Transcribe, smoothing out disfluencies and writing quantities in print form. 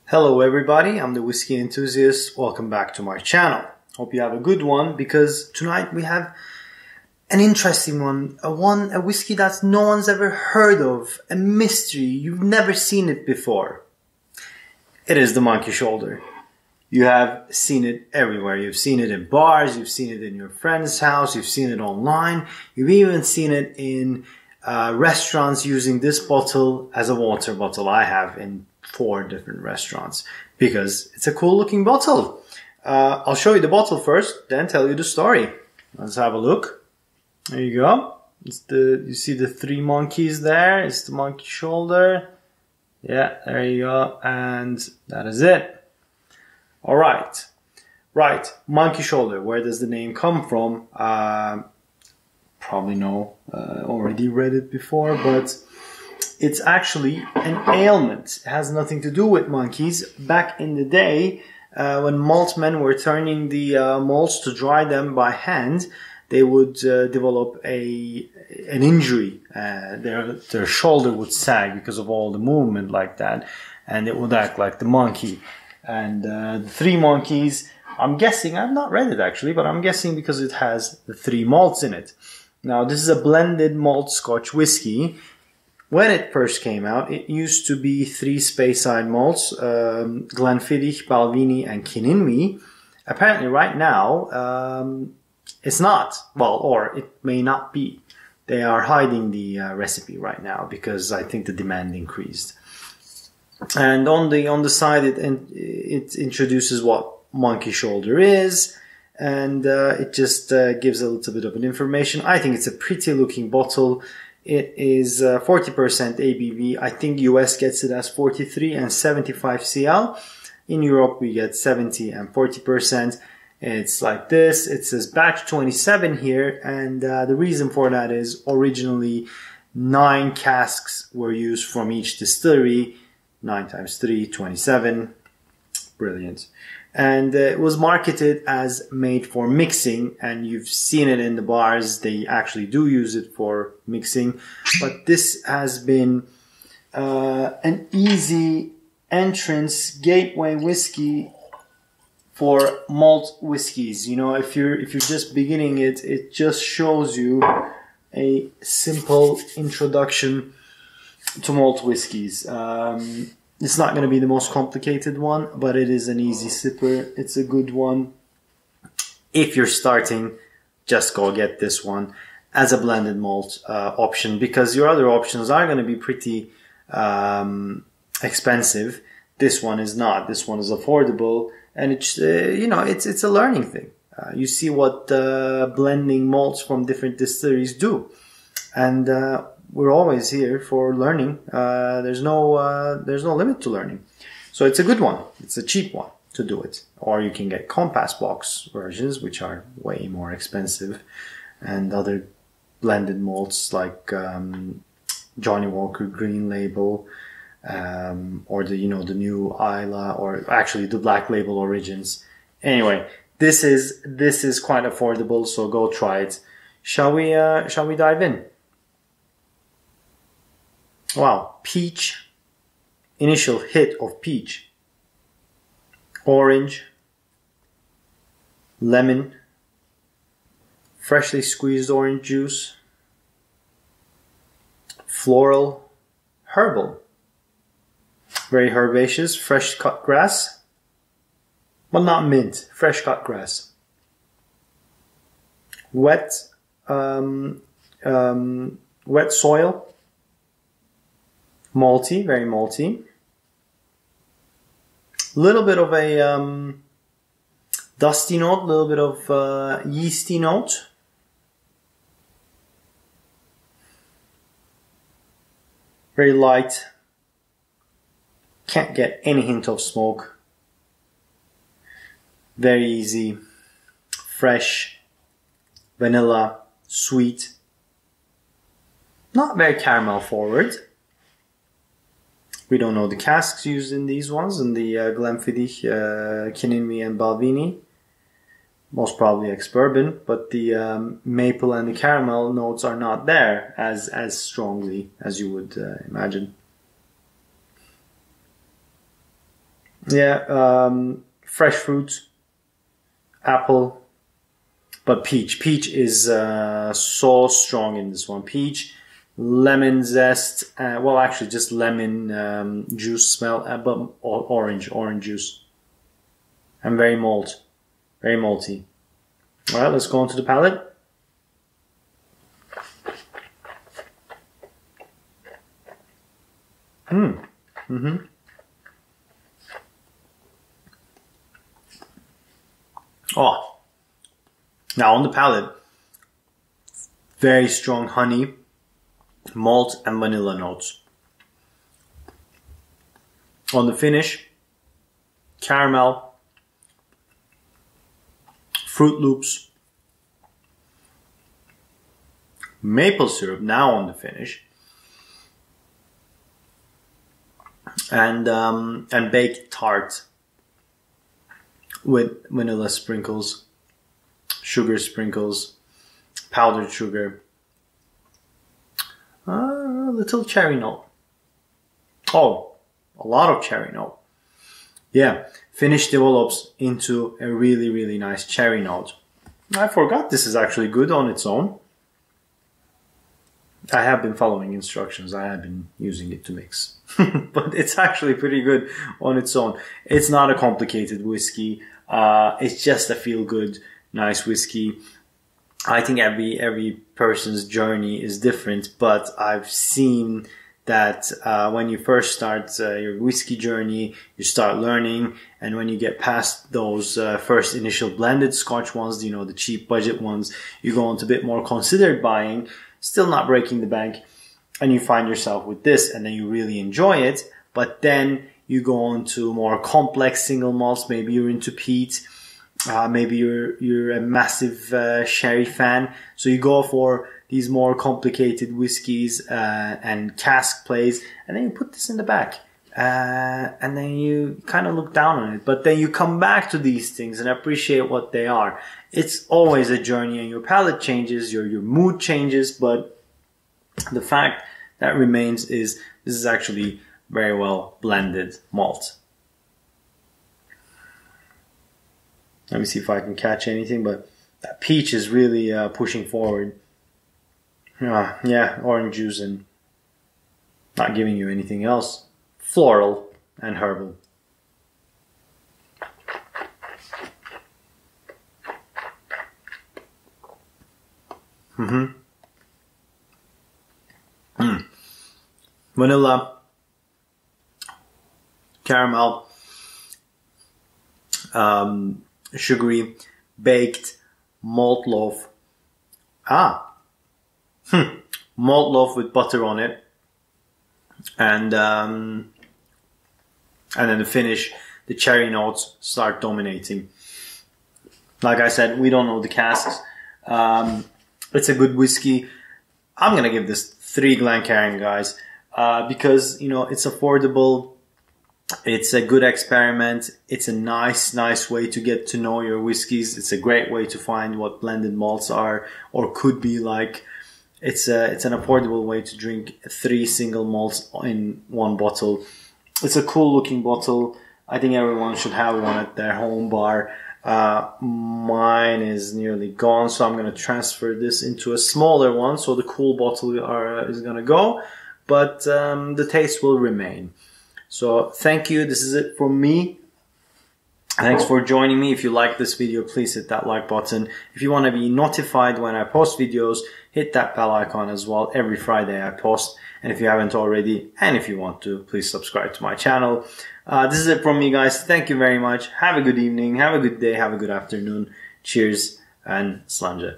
Hello everybody, I'm the whiskey enthusiast. Welcome back to my channel. Hope you have a good one, because tonight we have an interesting one. A whiskey that no one's ever heard of. A mystery. You've never seen it before. It is the Monkey Shoulder. You have seen it everywhere. You've seen it in bars, you've seen it in your friend's house, you've seen it online, you've even seen it in restaurants using this bottle as a water bottle. I have in 4 different restaurants because it's a cool looking bottle. I'll show you the bottle first, then tell you the story. Let's have a look. There you go. You see the 3 monkeys there. It's the Monkey Shoulder. Yeah, there you go. And that is it. All right. Right. Monkey Shoulder. Where does the name come from? Probably know. Already read it before, but it's actually an ailment. It has nothing to do with monkeys. Back in the day, when malt men were turning the malts to dry them by hand, they would develop an injury. Their shoulder would sag because of all the movement like that, and it would act like the monkey. And the 3 monkeys, I'm guessing, I've not read it actually, but I'm guessing because it has the 3 malts in it. Now, this is a blended malt Scotch whiskey. When it first came out, it used to be 3 Speyside malts, Glenfiddich, Balvenie, and Kinninmy. Apparently, right now, it's not. Well, or it may not be. They are hiding the recipe right now because I think the demand increased. And on the side, it introduces what Monkey Shoulder is, and it just gives a little bit of an information. I think it's a pretty looking bottle. It is 40% ABV. I think US gets it as 43 and 75 CL. In Europe, we get 70 and 40%. It's like this. It says batch 27 here. And the reason for that is originally 9 casks were used from each distillery. 9 times 3, 27. Brilliant. And it was marketed as made for mixing, and you've seen it in the bars. They actually do use it for mixing, but this has been an easy entrance gateway whiskey for malt whiskeys. You know, if you're just beginning it just shows you a simple introduction to malt whiskeys. It's not going to be the most complicated one, but it is an easy sipper. It's a good one. If you're starting, just go get this one as a blended malt option, because your other options are going to be pretty expensive. This one is not. This one is affordable, and it's it's a learning thing. You see what blending malts from different distilleries do, and we're always here for learning. There's no limit to learning. So it's a good one. It's a cheap one to do it. Or you can get compass box versions, which are way more expensive, and other blended malts like Johnny Walker Green Label, or the new Isla, or actually the Black Label Origins. Anyway, this is quite affordable, so go try it. Shall we dive in? Wow, peach, initial hit of peach, orange, lemon, freshly squeezed orange juice, floral, herbal, very herbaceous, fresh cut grass, but not mint, fresh cut grass, wet soil, malty, very malty. A little bit of a dusty note, a little bit of yeasty note. Very light. Can't get any hint of smoke. Very easy. Fresh. Vanilla. Sweet. Not very caramel forward. We don't know the casks used in these ones, in the Glenfiddich, Kinninmy, and Balvenie. Most probably ex-bourbon, but the maple and the caramel notes are not there as strongly as you would imagine. Yeah, fresh fruit, apple, but peach. Peach is so strong in this one. Peach, lemon zest, well actually just lemon juice smell, but orange juice. And very malty. All right, let's go on to the palate. Oh, now on the palate, very strong honey, malt and vanilla notes. On the finish, caramel, Fruit Loops, maple syrup now on the finish, and baked tart with vanilla sprinkles, sugar sprinkles, powdered sugar, a little cherry note. Oh, a lot of cherry note. Yeah, finish develops into a really, really nice cherry note. I forgot this is actually good on its own. I have been following instructions. I have been using it to mix. But it's actually pretty good on its own. It's not a complicated whiskey. It's just a feel-good, nice whiskey. I think every person's journey is different, but I've seen that when you first start your whiskey journey, you start learning, and when you get past those first initial blended Scotch ones, you know, the cheap budget ones, you go into a bit more considered buying, still not breaking the bank, and you find yourself with this, and then you really enjoy it. But then you go on to more complex single malts. Maybe you're into peat, maybe you're a massive sherry fan, so you go for these more complicated whiskies and cask plays, and then you put this in the back, and then you kind of look down on it, but then you come back to these things and appreciate what they are. It's always a journey, and your palate changes, your mood changes, but the fact that remains is this is actually very well blended malt. Let me see if I can catch anything, but that peach is really pushing forward. Yeah, orange juice and not giving you anything else. Floral and herbal. Vanilla, caramel, sugary, baked, malt loaf. Malt loaf with butter on it, and then the finish, the cherry notes start dominating. Like I said, we don't know the casks. It's a good whiskey. I'm gonna give this 3 Glencairn, guys, because you know it's affordable. It's a good experiment. It's a nice way to get to know your whiskeys. It's a great way to find what blended malts are or could be like. It's an affordable way to drink 3 single malts in one bottle. It's a cool looking bottle. I think everyone should have one at their home bar. Mine is nearly gone, so I'm going to transfer this into a smaller one, so the cool bottle is going to go, but the taste will remain. So thank you. This is it from me. Thanks for joining me. If you like this video, please hit that like button. If you want to be notified when I post videos, hit that bell icon as well. Every Friday I post. And if you haven't already, and if you want to, please subscribe to my channel. This is it from me, guys. Thank you very much. Have a good evening. Have a good day. Have a good afternoon. Cheers and slanja.